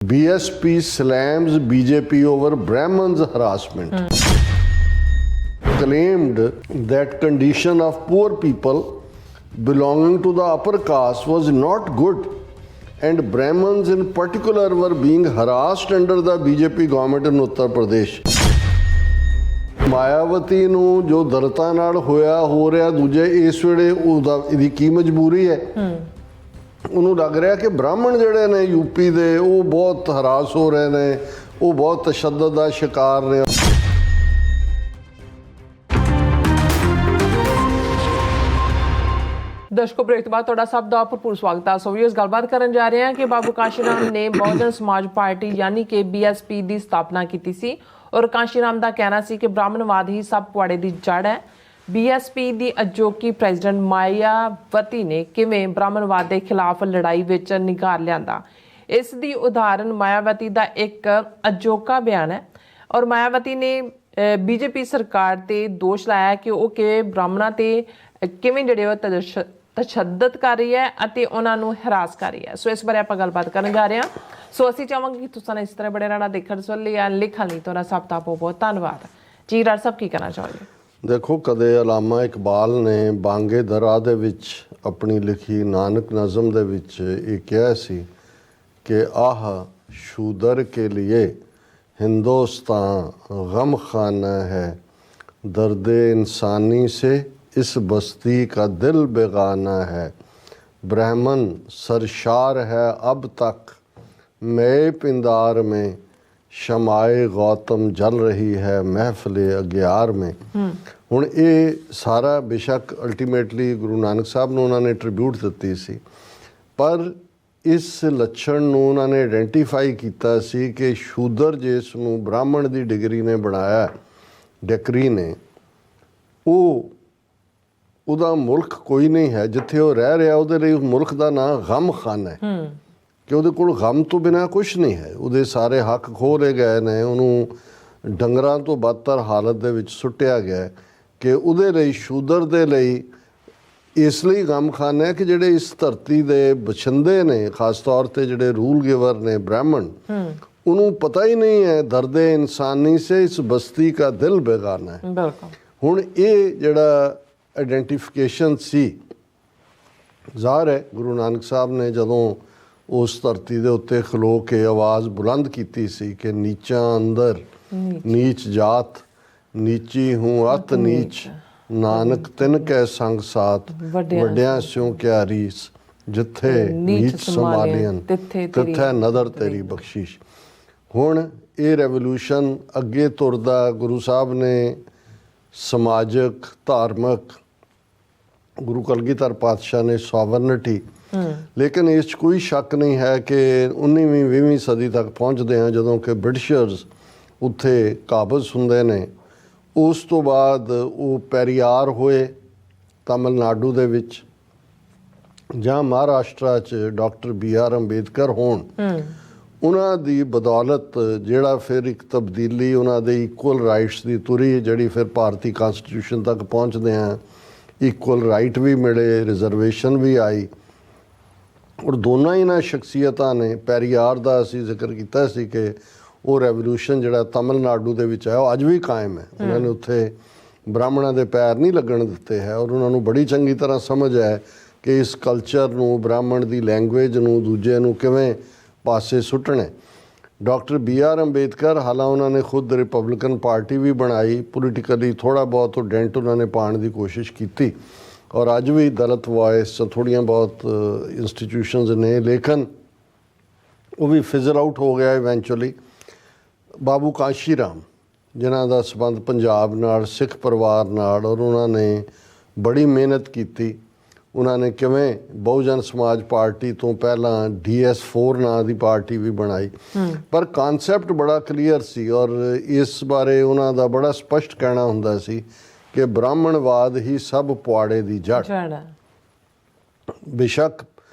BSP slams BJP over Brahmans' harassment. Claimed that condition of poor people belonging to the upper caste was not good, and Brahmins in particular were being harassed under the BJP government in Uttar Pradesh. Mayawati ਨੂੰ ਜੋ ਦਲਿਤਾਂ ਨਾਲ ਹੋ ਰਿਹਾ ਦੂਜੇ ਇਸ ਵੇਲੇ ਇਹਦੀ ਕੀ ਮਜਬੂਰੀ ਹੈ। ਉਹਨੂੰ ਲੱਗ ਰਿਹਾ ਕਿ ਬ੍ਰਾਹਮਣ ਜਿਹੜੇ ਨੇ ਯੂਪੀ ਦੇ ਉਹ ਬਹੁਤ ਹਰਾਸ ਹੋ ਰਹੇ ਨੇ, ਉਹ ਬਹੁਤ ਤਸ਼ੱਦਦ ਦਾ ਸ਼ਿਕਾਰ ਨੇ। ਦਰਸ਼ਕੋ ਬ੍ਰੇਕ ਤੋਂ ਬਾਅਦ ਤੁਹਾਡਾ ਸਭ ਦਾ ਭਰਪੂਰ ਸਵਾਗਤ ਹੈ। ਸੋ ਇਸ ਗੱਲਬਾਤ ਕਰਨ ਜਾ ਰਹੇ ਹਾਂ ਕਿ ਬਾਬੂ ਕਾਂਸ਼ੀ ਰਾਮ ਨੇ ਬਹੁਜਨ ਸਮਾਜ ਪਾਰਟੀ ਯਾਨੀ ਕਿ BSP ਦੀ ਸਥਾਪਨਾ ਕੀਤੀ ਸੀ ਔਰ ਕਾਂਸ਼ੀ ਰਾਮ ਦਾ ਕਹਿਣਾ ਸੀ ਕਿ ਬ੍ਰਾਹਮਣਵਾਦ ਹੀ ਸਭ ਪੁਆੜੇ ਦੀ ਜੜ ਹੈ। BSP ਦੀ ਅਜੋਕੀ ਪ੍ਰੈਜ਼ੀਡੈਂਟ ਮਾਇਆਵਤੀ ਨੇ ਕਿਵੇਂ ਬ੍ਰਾਹਮਣਵਾਦ ਦੇ ਖਿਲਾਫ ਲੜਾਈ ਵਿੱਚ ਨਿਘਾਰ ਲਿਆਂਦਾ, ਇਸ ਦੀ ਉਦਾਹਰਨ ਮਾਇਆਵਤੀ ਦਾ ਇੱਕ ਅਜੋਕਾ ਬਿਆਨ ਹੈ। ਔਰ ਮਾਇਆਵਤੀ ਨੇ BJP ਸਰਕਾਰ ਤੇ ਦੋਸ਼ ਲਾਇਆ ਕਿ ਉਹ ਕਿਵੇਂ ਬ੍ਰਾਹਮਣਾਂ ਤੇ ਕਿਵੇਂ ਜਿਹੜੇ ਉਹ ਤਸ਼ੱਦਦ ਕਰ ਰਹੀ ਹੈ ਅਤੇ ਉਹਨਾਂ ਨੂੰ ਹਰਾਸ ਕਰ ਰਹੀ ਹੈ। ਸੋ ਇਸ ਬਾਰੇ ਆਪਾਂ ਗੱਲਬਾਤ ਕਰਨ ਜਾ ਰਹੇ ਹਾਂ। ਸੋ ਅਸੀਂ ਚਾਹਾਂਗੇ ਕਿ ਤੁਸੀਂ ਇਸ ਤਰ੍ਹਾਂ ਬੜੇ ਰਹਿਣਾ ਦੇਖਣ ਸੁਣ ਲਈ ਲਿਖਣ ਲਈ ਤੁਹਾਡਾ ਸਭ ਦਾ ਬਹੁਤ ਬਹੁਤ ਧੰਨਵਾਦ ਜੀ। ਰਾਜ ਸਾਹਿਬ ਕੀ ਕਹਿਣਾ ਚਾਹੋਗੇ? ਦੇਖੋ, ਕਦੇ ਅਲਾਮਾ ਇਕਬਾਲ ਨੇ ਬਾਂਗੇ ਦਰਾ ਦੇ ਵਿੱਚ ਆਪਣੀ ਲਿਖੀ ਨਾਨਕ ਨਜ਼ਮ ਦੇ ਵਿੱਚ ਇਹ ਕਿਹਾ ਸੀ ਕਿ ਆਹ ਸ਼ੂਦਰ ਕੇ लिए हिंदुस्तान गम खाना है, दर्द इंसानी से इस बस्ती का दिल बेगाना है, ब्राह्मण सरशार है अब तक मए पिंदार में, शमाए गौतम जल रही है महफिल अग्यार में। ਹੁਣ ਇਹ ਸਾਰਾ ਬੇਸ਼ੱਕ ਅਲਟੀਮੇਟਲੀ ਗੁਰੂ ਨਾਨਕ ਸਾਹਿਬ ਨੂੰ ਉਹਨਾਂ ਨੇ ਟ੍ਰਿਬਿਊਟ ਦਿੱਤੀ ਸੀ, ਪਰ ਇਸ ਲੱਛਣ ਨੂੰ ਉਹਨਾਂ ਨੇ ਆਇਡੈਂਟੀਫਾਈ ਕੀਤਾ ਸੀ ਕਿ ਸ਼ੂਦਰ ਜਿਸ ਨੂੰ ਬ੍ਰਾਹਮਣ ਦੀ ਡਿਗਰੀ ਨੇ ਬਣਾਇਆ, ਡਿਕਰੀ ਨੇ, ਉਹਦਾ ਮੁਲਕ ਕੋਈ ਨਹੀਂ ਹੈ ਜਿੱਥੇ ਉਹ ਰਹਿ ਰਿਹਾ। ਉਹਦੇ ਲਈ ਮੁਲਕ ਦਾ ਨਾਂ ਗਮ ਖਾਨਾ ਹੈ ਕਿ ਉਹਦੇ ਕੋਲ ਗਮ ਤੋਂ ਬਿਨਾਂ ਕੁਛ ਨਹੀਂ ਹੈ। ਉਹਦੇ ਸਾਰੇ ਹੱਕ ਖੋਹ ਲਏ ਗਏ ਨੇ, ਉਹਨੂੰ ਡੰਗਰਾਂ ਤੋਂ ਬਦਤਰ ਹਾਲਤ ਦੇ ਵਿੱਚ ਸੁੱਟਿਆ ਗਿਆ ਕਿ ਉਹਦੇ ਲਈ ਸ਼ੂਦਰ ਦੇ ਲਈ ਇਸ ਲਈ ਗਮਖਾਨਾ ਹੈ ਕਿ ਜਿਹੜੇ ਇਸ ਧਰਤੀ ਦੇ ਬਛਿੰਦੇ ਨੇ, ਖਾਸ ਤੌਰ 'ਤੇ ਜਿਹੜੇ ਰੂਲ ਗਿਵਰ ਨੇ ਬ੍ਰਾਹਮਣ, ਉਹਨੂੰ ਪਤਾ ਹੀ ਨਹੀਂ ਹੈ ਦਰਦੇ ਇਨਸਾਨੀ ਸੇ ਇਸ ਬਸਤੀ ਕਾ ਦਿਲ ਬੇਗਾਨਾ ਹੈ। ਹੁਣ ਇਹ ਜਿਹੜਾ ਆਈਡੈਂਟੀਫਿਕੇਸ਼ਨ ਸੀ, ਜ਼ਾਹਰ ਹੈ ਗੁਰੂ ਨਾਨਕ ਸਾਹਿਬ ਨੇ ਜਦੋਂ ਉਸ ਧਰਤੀ ਦੇ ਉੱਤੇ ਖਲੋ ਕੇ ਆਵਾਜ਼ ਬੁਲੰਦ ਕੀਤੀ ਸੀ ਕਿ ਨੀਚਾਂ ਅੰਦਰ ਨੀਚ ਜਾਤ, ਨੀਚੀ ਹੂੰ ਅਤ ਨੀਚ, ਨਾਨਕ ਤਿਨ ਕੈ ਸੰਗ ਸਾਥ, ਵੱਡਿਆਂ ਸਿਉ ਕਿਆ ਰੀਸ, ਜਿੱਥੇ ਨੀਚ ਸੰਭਾਲੀਆਂ ਤਿੱਥੇ ਨਦਰ ਤੇਰੀ ਬਖਸ਼ਿਸ਼। ਹੁਣ ਇਹ ਰੈਵੋਲੂਸ਼ਨ ਅੱਗੇ ਤੁਰਦਾ ਗੁਰੂ ਸਾਹਿਬ ਨੇ ਸਮਾਜਿਕ, ਧਾਰਮਿਕ, ਗੁਰੂ ਕਲਗੀਧਰ ਪਾਤਸ਼ਾਹ ਨੇ ਸੋਵਰਨਿਟੀ, ਲੇਕਿਨ ਇਸ 'ਚ ਕੋਈ ਸ਼ੱਕ ਨਹੀਂ ਹੈ ਕਿ 19ਵੀਂ 20ਵੀਂ ਸਦੀ ਤੱਕ ਪਹੁੰਚਦੇ ਹਾਂ ਜਦੋਂ ਕਿ ਬ੍ਰਿਟਿਸ਼ਰਸ ਉੱਥੇ ਕਾਬਜ਼ ਹੁੰਦੇ ਨੇ। ਉਸ ਤੋਂ ਬਾਅਦ ਉਹ ਪੈਰੀਆਰ ਹੋਏ ਤਮਿਲਨਾਡੂ ਦੇ ਵਿੱਚ, ਜਾਂ ਮਹਾਰਾਸ਼ਟਰਾ 'ਚ ਡਾਕਟਰ BR ਅੰਬੇਦਕਰ ਹੋਣ, ਉਹਨਾਂ ਦੀ ਬਦੌਲਤ ਜਿਹੜਾ ਫਿਰ ਇੱਕ ਤਬਦੀਲੀ ਉਹਨਾਂ ਦੇ ਇਕੁਅਲ ਰਾਈਟਸ ਦੀ ਤੁਰੀ, ਜਿਹੜੀ ਫਿਰ ਭਾਰਤੀ ਕਨਸਟੀਟਿਊਸ਼ਨ ਤੱਕ ਪਹੁੰਚਦੇ ਹਾਂ ਇਕੁਅਲ ਰਾਈਟ ਵੀ ਮਿਲੇ, ਰਿਜ਼ਰਵੇਸ਼ਨ ਵੀ ਆਈ। ਔਰ ਦੋਨਾਂ ਇਹਨਾਂ ਸ਼ਖਸੀਅਤਾਂ ਨੇ, ਪੈਰੀਆਰ ਦਾ ਅਸੀਂ ਜ਼ਿਕਰ ਕੀਤਾ ਸੀ ਕਿ ਉਹ ਰੈਵੋਲੂਸ਼ਨ ਜਿਹੜਾ ਤਮਿਲਨਾਡੂ ਦੇ ਵਿੱਚ ਹੈ ਉਹ ਅੱਜ ਵੀ ਕਾਇਮ ਹੈ। ਉਹਨਾਂ ਨੇ ਉੱਥੇ ਬ੍ਰਾਹਮਣਾਂ ਦੇ ਪੈਰ ਨਹੀਂ ਲੱਗਣ ਦਿੱਤੇ ਹੈ, ਔਰ ਉਹਨਾਂ ਨੂੰ ਬੜੀ ਚੰਗੀ ਤਰ੍ਹਾਂ ਸਮਝ ਹੈ ਕਿ ਇਸ ਕਲਚਰ ਨੂੰ, ਬ੍ਰਾਹਮਣ ਦੀ ਲੈਂਗੁਏਜ ਨੂੰ, ਦੂਜੇ ਨੂੰ ਕਿਵੇਂ ਪਾਸੇ ਸੁੱਟਣਾ। ਡਾਕਟਰ BR ਅੰਬੇਦਕਰ, ਹਾਲਾਂਕਿ ਉਹਨਾਂ ਨੇ ਖੁਦ ਰਿਪਬਲਿਕਨ ਪਾਰਟੀ ਵੀ ਬਣਾਈ, ਪੋਲੀਟੀਕਲੀ ਥੋੜ੍ਹਾ ਬਹੁਤ ਉਹ ਡੈਂਟ ਉਹਨਾਂ ਨੇ ਪਾਉਣ ਦੀ ਕੋਸ਼ਿਸ਼ ਕੀਤੀ, ਔਰ ਅੱਜ ਵੀ ਦਲਿਤ ਵੋਇਸ ਥੋੜ੍ਹੀਆਂ ਬਹੁਤ ਇੰਸਟੀਟਿਊਸ਼ਨਸ ਨੇ, ਲੇਕਿਨ ਉਹ ਵੀ ਫਿਜ਼ਲ ਆਊਟ ਹੋ ਗਿਆ ਇਵੈਂਚੁਅਲੀ। ਬਾਬੂ ਕਾਂਸ਼ੀ ਰਾਮ, ਜਿਨ੍ਹਾਂ ਦਾ ਸੰਬੰਧ ਪੰਜਾਬ ਨਾਲ, ਸਿੱਖ ਪਰਿਵਾਰ ਨਾਲ, ਔਰ ਉਹਨਾਂ ਨੇ ਬੜੀ ਮਿਹਨਤ ਕੀਤੀ। ਉਹਨਾਂ ਨੇ ਕਿਵੇਂ ਬਹੁਜਨ ਸਮਾਜ ਪਾਰਟੀ ਤੋਂ ਪਹਿਲਾਂ DS4 ਨਾਂ ਦੀ ਪਾਰਟੀ ਵੀ ਬਣਾਈ, ਪਰ ਕਾਨਸੈਪਟ ਬੜਾ ਕਲੀਅਰ ਸੀ ਔਰ ਇਸ ਬਾਰੇ ਉਹਨਾਂ ਦਾ ਬੜਾ ਸਪਸ਼ਟ ਕਹਿਣਾ ਹੁੰਦਾ ਸੀ ਕਿ ਬ੍ਰਾਹਮਣਵਾਦ ਹੀ ਸਭ ਪੁਆੜੇ ਦੀ ਜੜ। ਬੇਸ਼ੱਕ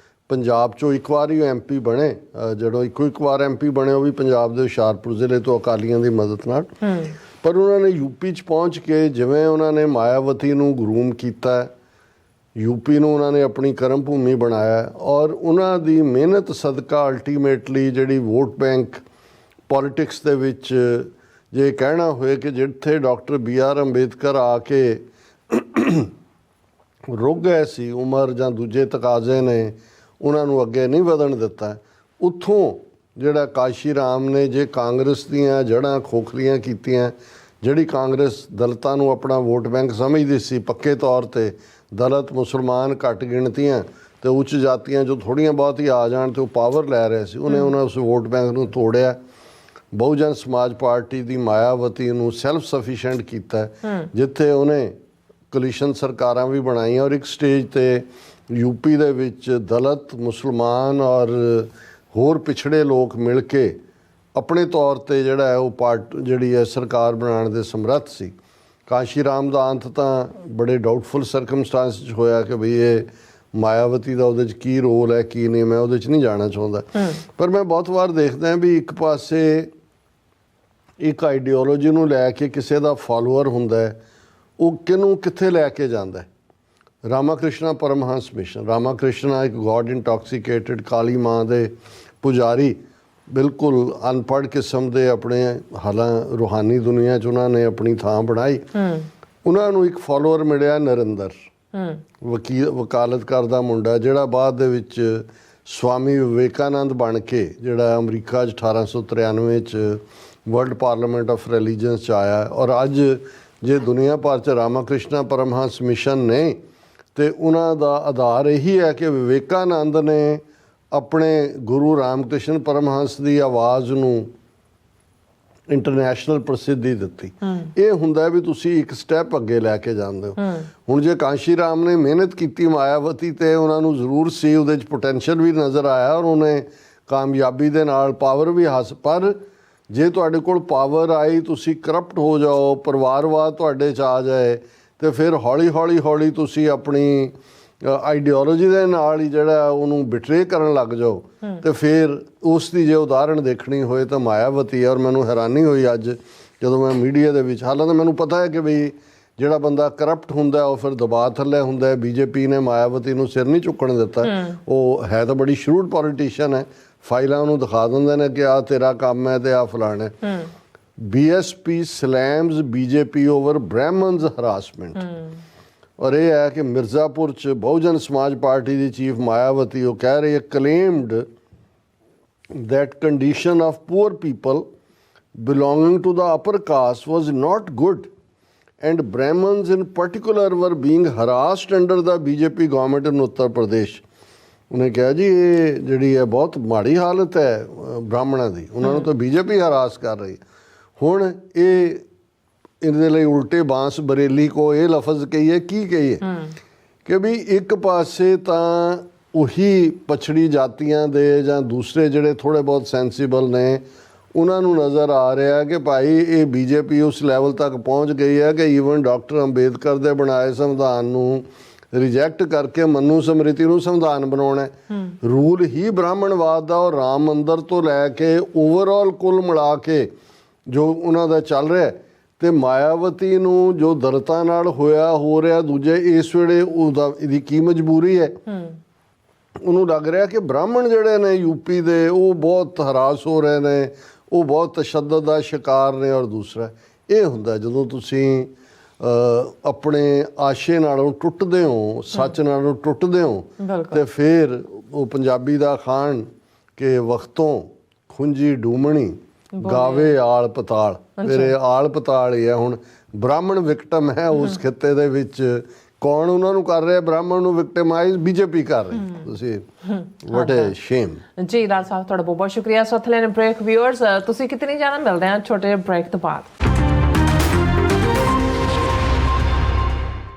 ਪੰਜਾਬ 'ਚੋਂ ਇੱਕ ਵਾਰ ਹੀ MP ਬਣੇ, ਜਦੋਂ ਇੱਕ ਵਾਰ MP ਬਣੇ ਉਹ ਵੀ ਪੰਜਾਬ ਦੇ ਹੁਸ਼ਿਆਰਪੁਰ ਜ਼ਿਲ੍ਹੇ ਤੋਂ ਅਕਾਲੀਆਂ ਦੀ ਮਦਦ ਨਾਲ, ਪਰ ਉਹਨਾਂ ਨੇ UP 'ਚ ਪਹੁੰਚ ਕੇ ਜਿਵੇਂ ਉਹਨਾਂ ਨੇ ਮਾਇਆਵਤੀ ਨੂੰ ਗਰੂਮ ਕੀਤਾ, ਯੂਪੀ ਨੂੰ ਉਹਨਾਂ ਨੇ ਆਪਣੀ ਕਰਮ ਭੂਮੀ ਬਣਾਇਆ ਔਰ ਉਹਨਾਂ ਦੀ ਮਿਹਨਤ ਸਦਕਾ ਅਲਟੀਮੇਟਲੀ ਜਿਹੜੀ ਵੋਟ ਬੈਂਕ ਪੋਲਿਟਿਕਸ ਦੇ ਵਿੱਚ ਜੇ ਕਹਿਣਾ ਹੋਏ ਕਿ ਜਿੱਥੇ ਡਾਕਟਰ BR ਅੰਬੇਦਕਰ ਆ ਕੇ ਰੁਕ ਗਏ ਸੀ, ਉਮਰ ਜਾਂ ਦੂਜੇ ਤਕਾਜ਼ੇ ਨੇ ਉਹਨਾਂ ਨੂੰ ਅੱਗੇ ਨਹੀਂ ਵਧਣ ਦਿੱਤਾ, ਉੱਥੋਂ ਜਿਹੜਾ ਕਾਸ਼ੀ ਰਾਮ ਨੇ ਜੇ ਕਾਂਗਰਸ ਦੀਆਂ ਜੜ੍ਹਾਂ ਖੋਖਲੀਆਂ ਕੀਤੀਆਂ, ਜਿਹੜੀ ਕਾਂਗਰਸ ਦਲਿਤਾਂ ਨੂੰ ਆਪਣਾ ਵੋਟ ਬੈਂਕ ਸਮਝਦੀ ਸੀ ਪੱਕੇ ਤੌਰ ਤੇ, ਦਲਿਤ ਮੁਸਲਮਾਨ ਘੱਟ ਗਿਣਤੀਆਂ ਤੇ ਉੱਚ ਜਾਤੀਆਂ ਜੋ ਥੋੜ੍ਹੀਆਂ ਬਹੁਤ ਹੀ ਆ ਜਾਣ ਤੇ ਉਹ ਪਾਵਰ ਲੈ ਰਹੇ ਸੀ, ਉਹਨੇ ਉਹਨਾਂ ਉਸ ਵੋਟ ਬੈਂਕ ਨੂੰ ਤੋੜਿਆ। ਬਹੁਜਨ ਸਮਾਜ ਪਾਰਟੀ ਦੀ ਮਾਇਆਵਤੀ ਨੂੰ ਸੈਲਫ ਸਫੀਸ਼ੀਐਂਟ ਕੀਤਾ, ਜਿੱਥੇ ਉਹਨੇ ਕੋਲੀਸ਼ਨ ਸਰਕਾਰਾਂ ਵੀ ਬਣਾਈਆਂ ਔਰ ਇੱਕ ਸਟੇਜ ਤੇ ਯੂਪੀ ਦੇ ਵਿੱਚ ਦਲਿਤ ਮੁਸਲਮਾਨ ਔਰ ਹੋਰ ਪਿਛੜੇ ਲੋਕ ਮਿਲ ਕੇ ਆਪਣੇ ਤੌਰ ਤੇ ਜਿਹੜਾ ਹੈ ਉਹ ਜਿਹੜੀ ਹੈ ਸਰਕਾਰ ਬਣਾਉਣ ਦੇ ਸਮਰੱਥ ਸੀ। ਕਾਂਸ਼ੀ ਰਾਮ ਦਾ ਅੰਤ ਤਾਂ ਬੜੇ ਡਾਊਟਫੁਲ ਸਰਕਮਸਟੈਂਸ 'ਚ ਹੋਇਆ ਕਿ ਬਈ ਇਹ ਮਾਇਆਵਤੀ ਦਾ ਉਹਦੇ 'ਚ ਕੀ ਰੋਲ ਹੈ ਕੀ ਨਹੀਂ, ਮੈਂ ਉਹਦੇ 'ਚ ਨਹੀਂ ਜਾਣਾ ਚਾਹੁੰਦਾ। ਪਰ ਮੈਂ ਬਹੁਤ ਵਾਰ ਦੇਖਦਾ ਵੀ ਇੱਕ ਪਾਸੇ ਇੱਕ ਆਈਡੀਓਲੋਜੀ ਨੂੰ ਲੈ ਕੇ ਕਿਸੇ ਦਾ ਫਾਲੋਅਰ ਹੁੰਦਾ ਹੈ, ਉਹ ਕਿਹਨੂੰ ਕਿੱਥੇ ਲੈ ਕੇ ਜਾਂਦਾ ਹੈ। ਰਾਮਾਕ੍ਰਿਸ਼ਨਾ ਪਰਮਹੰਸ ਮਿਸ਼ਨ, ਰਾਮਾਕ੍ਰਿਸ਼ਨਾ ਇੱਕ ਗੋਡ ਇੰਟੌਕਸੀਕੇਟਡ ਕਾਲੀ ਮਾਂ ਦੇ ਪੁਜਾਰੀ, ਬਿਲਕੁਲ ਅਨਪੜ੍ਹ ਕਿਸਮ ਦੇ ਆਪਣੇ ਹਾਲਾਂ ਰੂਹਾਨੀ ਦੁਨੀਆ 'ਚ ਉਹਨਾਂ ਨੇ ਆਪਣੀ ਥਾਂ ਬਣਾਈ। ਉਹਨਾਂ ਨੂੰ ਇੱਕ ਫਾਲੋਅਰ ਮਿਲਿਆ ਨਰਿੰਦਰ, ਵਕਾਲਤ ਕਰਦਾ ਮੁੰਡਾ, ਜਿਹੜਾ ਬਾਅਦ ਦੇ ਵਿੱਚ ਸਵਾਮੀ ਵਿਵੇਕਾਨੰਦ ਬਣ ਕੇ ਜਿਹੜਾ ਅਮਰੀਕਾ 'ਚ 1893 'ਚ ਵਰਲਡ ਪਾਰਲੀਮੈਂਟ ਆਫ ਰਿਲੀਜਨਸ 'ਚ ਆਇਆ। ਔਰ ਅੱਜ ਜੇ ਦੁਨੀਆ ਭਰ 'ਚ ਰਾਮਾਕ੍ਰਿਸ਼ਨਾ ਪਰਮਹੰਸ ਮਿਸ਼ਨ ਨੇ ਤੇ ਉਹਨਾਂ ਦਾ ਆਧਾਰ ਇਹੀ ਹੈ ਕਿ ਵਿਵੇਕਾਨੰਦ ਨੇ ਆਪਣੇ ਗੁਰੂ ਰਾਮਕ੍ਰਿਸ਼ਨ ਪਰਮਹੰਸ ਦੀ ਆਵਾਜ਼ ਨੂੰ ਇੰਟਰਨੈਸ਼ਨਲ ਪ੍ਰਸਿੱਧੀ ਦਿੱਤੀ। ਇਹ ਹੁੰਦਾ ਵੀ ਤੁਸੀਂ ਇੱਕ ਸਟੈਪ ਅੱਗੇ ਲੈ ਕੇ ਜਾਂਦੇ ਹੋ। ਹੁਣ ਜੇ ਕਾਂਸ਼ੀ ਰਾਮ ਨੇ ਮਿਹਨਤ ਕੀਤੀ ਮਾਇਆਵਤੀ ਤੇ, ਉਹਨਾਂ ਨੂੰ ਜ਼ਰੂਰ ਸੀ ਉਹਦੇ 'ਚ ਪੋਟੈਂਸ਼ੀਅਲ ਵੀ ਨਜ਼ਰ ਆਇਆ ਔਰ ਉਹਨੇ ਕਾਮਯਾਬੀ ਦੇ ਨਾਲ ਪਾਵਰ ਵੀ ਪਰ ਜੇ ਤੁਹਾਡੇ ਕੋਲ ਪਾਵਰ ਆਈ, ਤੁਸੀਂ ਕਰਪਟ ਹੋ ਜਾਓ, ਪਰਿਵਾਰਵਾਦ ਤੁਹਾਡੇ 'ਚ ਆ ਜਾਏ ਤੇ ਫਿਰ ਹੌਲੀ ਤੁਸੀਂ ਆਪਣੀ ਆਈਡੀਓਲੋਜੀ ਦੇ ਨਾਲ ਹੀ ਜਿਹੜਾ ਉਹਨੂੰ ਬਿਟਰੇ ਕਰਨ ਲੱਗ ਜਾਓ ਤੇ ਫਿਰ ਉਸ ਦੀ ਜੇ ਉਦਾਹਰਣ ਦੇਖਣੀ ਹੋਏ ਤਾਂ ਮਾਇਆਵਤੀ ਹੈ। ਔਰ ਮੈਨੂੰ ਹੈਰਾਨੀ ਹੋਈ ਅੱਜ ਜਦੋਂ ਮੈਂ ਮੀਡੀਆ ਦੇ ਵਿੱਚ, ਹਾਲਾਂਕਿ ਮੈਨੂੰ ਪਤਾ ਹੈ ਕਿ ਬਈ ਜਿਹੜਾ ਬੰਦਾ ਕਰਪਟ ਹੁੰਦਾ ਉਹ ਫਿਰ ਦਬਾਅ ਥੱਲੇ ਹੁੰਦਾ ਹੈ। BJP ਨੇ ਮਾਇਆਵਤੀ ਨੂੰ ਸਿਰ ਨਹੀਂ ਚੁੱਕਣ ਦਿੱਤਾ, ਉਹ ਹੈ ਤਾਂ ਬੜੀ ਸ਼ਰੂਡ ਪੋਲੀਟੀਸ਼ੀਅਨ ਹੈ, ਫਾਈਲਾਂ ਉਹਨੂੰ ਦਿਖਾ ਦਿੰਦੇ ਨੇ ਕਿ ਆਹ ਤੇਰਾ ਕੰਮ ਹੈ ਤੇ ਆਹ ਫਲਾਣਾ। BSP slams BJP over Brahmins harassment। ਔਰ ਇਹ ਹੈ ਕਿ ਮਿਰਜ਼ਾਪੁਰ 'ਚ ਬਹੁਜਨ ਸਮਾਜ ਪਾਰਟੀ ਦੀ ਚੀਫ ਮਾਇਆਵਤੀ ਉਹ ਕਹਿ ਰਹੀ ਹੈ, claimed that condition of poor people belonging to the upper caste was not good and Brahmins in particular were being harassed under the BJP government in Uttar Pradesh। ਉਹਨੇ ਕਿਹਾ ਜੀ ਇਹ ਜਿਹੜੀ ਹੈ ਬਹੁਤ ਮਾੜੀ ਹਾਲਤ ਹੈ ਬ੍ਰਾਹਮਣਾਂ ਦੀ, ਉਹਨਾਂ ਨੂੰ ਤਾਂ BJP ਹਰਾਸ ਕਰ ਰਹੀ। ਹੁਣ ਇਹ ਇਹਦੇ ਲਈ ਉਲਟੇ ਬਾਂਸ ਬਰੇਲੀ ਕੋ ਇਹ ਲਫ਼ਜ਼ ਕਹੀਏ ਕੀ ਕਹੀਏ ਕਿ ਵੀ ਇੱਕ ਪਾਸੇ ਤਾਂ ਉਹੀ ਪਛੜੀ ਜਾਤੀਆਂ ਦੇ ਜਾਂ ਦੂਸਰੇ ਜਿਹੜੇ ਥੋੜ੍ਹੇ ਬਹੁਤ ਸੈਂਸੀਬਲ ਨੇ ਉਹਨਾਂ ਨੂੰ ਨਜ਼ਰ ਆ ਰਿਹਾ ਕਿ ਭਾਈ ਇਹ BJP ਉਸ ਲੈਵਲ ਤੱਕ ਪਹੁੰਚ ਗਈ ਹੈ ਕਿ ਈਵਨ ਡਾਕਟਰ ਅੰਬੇਦਕਰ ਦੇ ਬਣਾਏ ਸੰਵਿਧਾਨ ਨੂੰ ਰਿਜੈਕਟ ਕਰਕੇ ਮਨੂ ਸਮ੍ਰਿਤੀ ਨੂੰ ਸੰਵਿਧਾਨ ਬਣਾਉਣਾ। ਰੂਲ ਹੀ ਬ੍ਰਾਹਮਣਵਾਦ ਦਾ ਔਰ ਰਾਮ ਮੰਦਰ ਤੋਂ ਲੈ ਕੇ ਓਵਰਆਲ ਕੁੱਲ ਮਿਲਾ ਕੇ ਜੋ ਉਹਨਾਂ ਦਾ ਚੱਲ ਰਿਹਾ ਤੇ ਮਾਇਆਵਤੀ ਨੂੰ ਜੋ ਦਲਿਤਾਂ ਨਾਲ ਹੋ ਰਿਹਾ ਦੂਜੇ ਇਸ ਵੇਲੇ ਇਹਦੀ ਕੀ ਮਜਬੂਰੀ ਹੈ। ਉਹਨੂੰ ਲੱਗ ਰਿਹਾ ਕਿ ਬ੍ਰਾਹਮਣ ਜਿਹੜੇ ਨੇ ਯੂਪੀ ਦੇ ਉਹ ਬਹੁਤ ਹਰਾਸ ਹੋ ਰਹੇ ਨੇ, ਉਹ ਬਹੁਤ ਤਸ਼ੱਦਦ ਦਾ ਸ਼ਿਕਾਰ ਨੇ। ਔਰ ਦੂਸਰਾ ਇਹ ਹੁੰਦਾ ਜਦੋਂ ਤੁਸੀਂ ਆਪਣੇ ਆਸ਼ੇ ਨਾਲੋਂ ਟੁੱਟਦੇ ਹੋ, ਸੱਚ ਨਾਲੋਂ ਟੁੱਟਦੇ ਹੋ ਤੇ ਫਿਰ ਉਹ ਪੰਜਾਬੀ ਦਾ ਅਖਾਣ ਕਿ ਵਕਤੋਂ ਖੁੰਜੀ ਡੂਮਣੀ ਗਾਵੇ ਆਲ ਪਤਾਲ, ਮੇਰੇ ਆਲ ਪਤਾਲ ਹੀ ਹੈ। ਹੁਣ ਬ੍ਰਾਹਮਣ ਵਿਕਟਮ ਹੈ ਉਸ ਖਿੱਤੇ ਦੇ ਵਿੱਚ, ਕੌਣ ਉਹਨਾਂ ਨੂੰ ਕਰ ਰਿਹਾ ਬ੍ਰਾਹਮਣ ਨੂੰ ਵਿਕਟਮਾਈਜ਼? BJP ਕਰ ਰਹੀ। ਤੁਸੀਂ ਵਾਟ ਅ ਸ਼ੇਮ। ਜੀ ਲਾਲ ਸਾਹਿਬ ਤੁਹਾਡਾ ਬਹੁਤ ਬਹੁਤ ਸ਼ੁਕਰੀਆ। ਸੋ ਥਲੇ ਬ੍ਰੇਕ ਵਿਊਅਰਸ, ਤੁਸੀਂ ਕਿਤੇ ਨਹੀਂ ਜਾਣਾ, ਮਿਲਦੇ ਹਾਂ ਛੋਟੇ ਬ੍ਰੇਕ ਤੋਂ ਬਾਅਦ।